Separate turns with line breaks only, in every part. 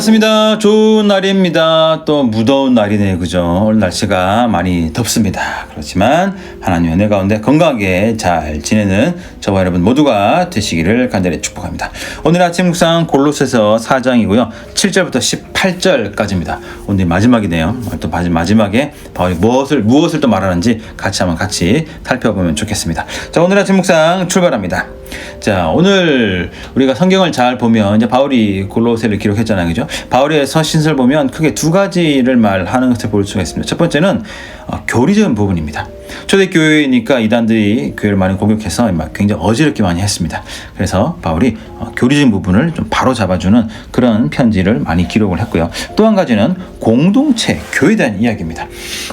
반갑습니다. 좋은 날입니다. 또 무더운 날이네요. 그죠? 오늘 날씨가 많이 덥습니다. 그렇지만 하나님의 은혜 가운데 건강하게 잘 지내는 저와 여러분 모두가 되시기를 간절히 축복합니다. 오늘 아침 묵상 골로새서 4장이고요. 7절부터 18절까지입니다. 오늘 마지막이네요. 또 마지막에 바울이 무엇을 또 말하는지 같이 살펴보면 좋겠습니다. 자, 오늘 아침 묵상 출발합니다. 자, 오늘 우리가 성경을 잘 보면 이제 바울이 골로새를 기록했잖아요. 그죠? 바울의 서신서를 보면 크게 두 가지를 말하는 것을 볼 수가 있습니다. 첫 번째는 교리적인 부분입니다. 초대교회니까 이단들이 교회를 많이 공격해서 굉장히 어지럽게 많이 했습니다. 그래서 바울이 교리적인 부분을 좀 바로 잡아주는 그런 편지를 많이 기록을 했고요. 또 한 가지는 공동체, 교회에 대한 이야기입니다.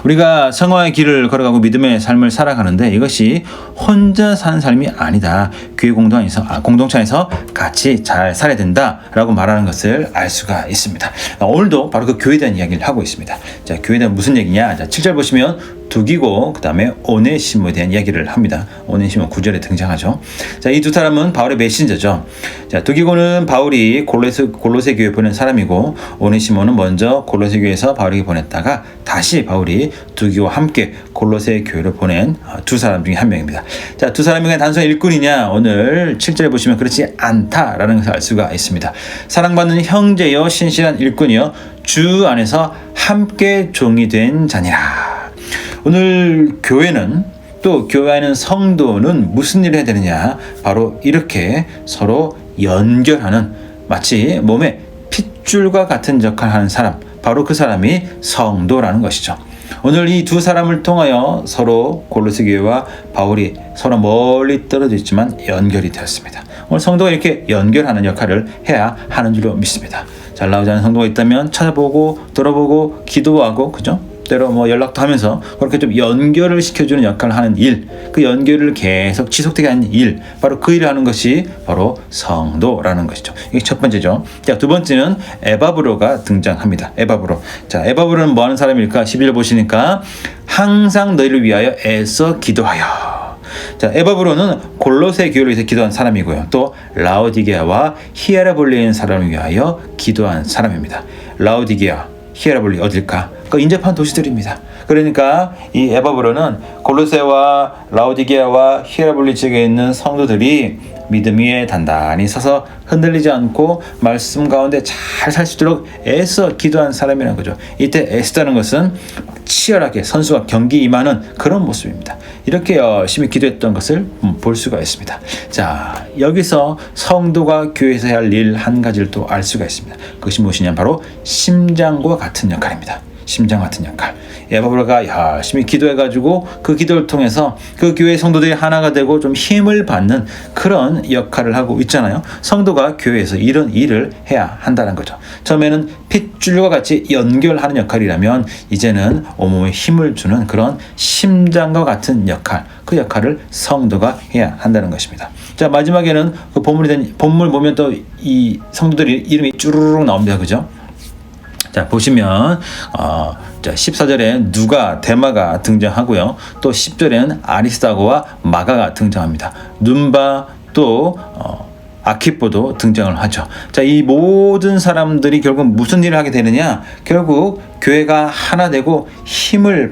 우리가 성화의 길을 걸어가고 믿음의 삶을 살아가는데 이것이 혼자 사는 삶이 아니다. 교회 공동체 안에서 같이 잘 살아야 된다라고 말하는 것을 알 수가 있습니다. 오늘도 바로 그 교회에 대한 이야기를 하고 있습니다. 자, 교회에 대한 무슨 얘기냐? 자, 7절 보시면 두기고 그 다음에 오네시모에 대한 이야기를 합니다. 오네시모 9절에 등장하죠. 자, 이 두 사람은 바울의 메신저죠. 자, 두기고는 바울이 골로새 교회에 보낸 사람이고 오네시모는 먼저 골로새 교회에서 바울에게 보냈다가 다시 바울이 두기고와 함께 골로새 교회로 보낸 두 사람 중에 한 명입니다. 자, 두 사람이 그냥 단순한 일꾼이냐? 오늘 7절에 보시면 그렇지 않다라는 것을 알 수가 있습니다. 사랑받는 형제여 신실한 일꾼이여 주 안에서 함께 종이 된 자니라. 오늘 교회는 또 교회 안에 성도는 무슨 일을 해야 되느냐? 바로 이렇게 서로 연결하는 마치 몸에 핏줄과 같은 역할을 하는 사람, 바로 그 사람이 성도라는 것이죠. 오늘 이 두 사람을 통하여 서로 골로새 교회와 바울이 서로 멀리 떨어져 있지만 연결이 되었습니다. 오늘 성도가 이렇게 연결하는 역할을 해야 하는 줄로 믿습니다. 잘 나오지 않은 성도가 있다면 찾아보고 들어보고 기도하고, 그죠? 때로 연락도 하면서 그렇게 좀 연결을 시켜주는 역할을 하는 일, 그 연결을 계속 지속되게 하는 일, 바로 그 일을 하는 것이 바로 성도라는 것이죠. 이게 첫 번째죠. 자, 두 번째는 에바브로가 등장합니다. 에바브로. 자, 에바브로는 뭐 하는 사람일까? 11절 보시니까 항상 너희를 위하여 애써 기도하여. 자, 에바브로는 골로새 교회를 위해서 기도한 사람이고요. 또 라오디게아와 히에라볼리에 있는 사람을 위하여 기도한 사람입니다. 라오디게아, 히에라볼리 어딜까? 그 인접한 도시들입니다. 그러니까 이 에바브로는 골로새와 라오디게아와 히에라볼리 지역에 있는 성도들이 믿음 위에 단단히 서서 흔들리지 않고 말씀 가운데 잘 살 수 있도록 애써 기도한 사람이라는 거죠. 이때 애쓰다는 것은 치열하게 선수와 경기 임하는 그런 모습입니다. 이렇게 열심히 기도했던 것을 볼 수가 있습니다. 자, 여기서 성도가 교회에서 해야 할 일 한 가지를 또 알 수가 있습니다. 그것이 무엇이냐? 바로 심장과 같은 역할입니다. 심장 같은 역할. 에바브로가 열심히 기도해가지고 그 기도를 통해서 그 교회 성도들이 하나가 되고 좀 힘을 받는 그런 역할을 하고 있잖아요. 성도가 교회에서 이런 일을 해야 한다는 거죠. 처음에는 핏줄과 같이 연결하는 역할이라면 이제는 온몸에 힘을 주는 그런 심장과 같은 역할, 그 역할을 성도가 해야 한다는 것입니다. 자, 마지막에는 그 본물 보면 또 이 성도들이 이름이 쭈루룩 나옵니다. 그죠? 자, 보시면 자, 14절에 누가, 데마가 등장하고요. 또 10절에는 아리스다고와 마가가 등장합니다. 눈바 또 아키포도 등장을 하죠. 자, 이 모든 사람들이 결국 무슨 일을 하게 되느냐? 결국 교회가 하나 되고 힘을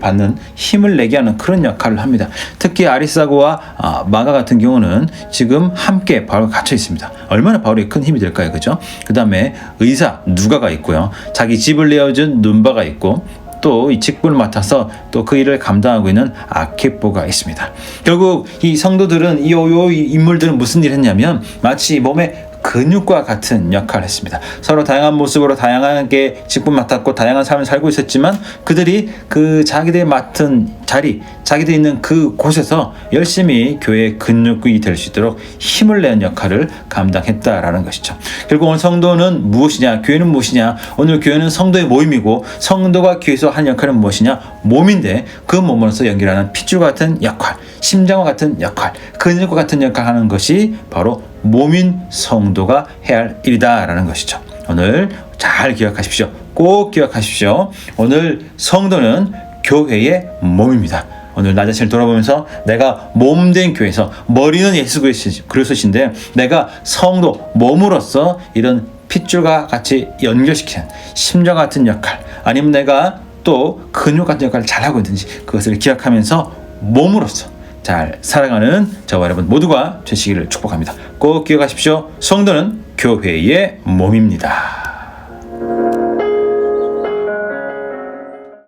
내게 하는 그런 역할을 합니다. 특히 아리스다고와 마가 같은 경우는 지금 함께 바울과 갇혀 있습니다. 얼마나 바울이 큰 힘이 될까요? 그죠? 그 다음에 의사 누가가 있고요. 자기 집을 내어준 눈바가 있고 또 이 직분을 맡아서 또 그 일을 감당하고 있는 아키포가 있습니다. 결국 이 성도들은 이 인물들은 무슨 일을 했냐면 마치 몸에 근육과 같은 역할을 했습니다. 서로 다양한 모습으로 다양하게 직분 맡았고 다양한 삶을 살고 있었지만 그들이 그 자기들이 맡은 자리, 자기들이 있는 그 곳에서 열심히 교회의 근육이 될 수 있도록 힘을 내는 역할을 감당했다라는 것이죠. 결국 오늘 성도는 무엇이냐? 교회는 무엇이냐? 오늘 교회는 성도의 모임이고 성도가 교회에서 하는 역할은 무엇이냐? 몸인데 그 몸으로서 연결하는 핏줄과 같은 역할, 심장과 같은 역할, 근육과 같은 역할을 하는 것이 바로 몸인 성도가 해야 할 일이다라는 것이죠. 오늘 잘 기억하십시오. 꼭 기억하십시오. 오늘 성도는 교회의 몸입니다. 오늘 나 자신을 돌아보면서 내가 몸된 교회에서 머리는 예수 그리스도신데 내가 성도 몸으로서 이런 핏줄과 같이 연결시키는 심장 같은 역할, 아니면 내가 또 근육 같은 역할을 잘하고 있든지 그것을 기억하면서 몸으로서 잘 살아가는 저와 여러분 모두가 되시기를 축복합니다. 꼭 기억하십시오. 성도는 교회의 몸입니다.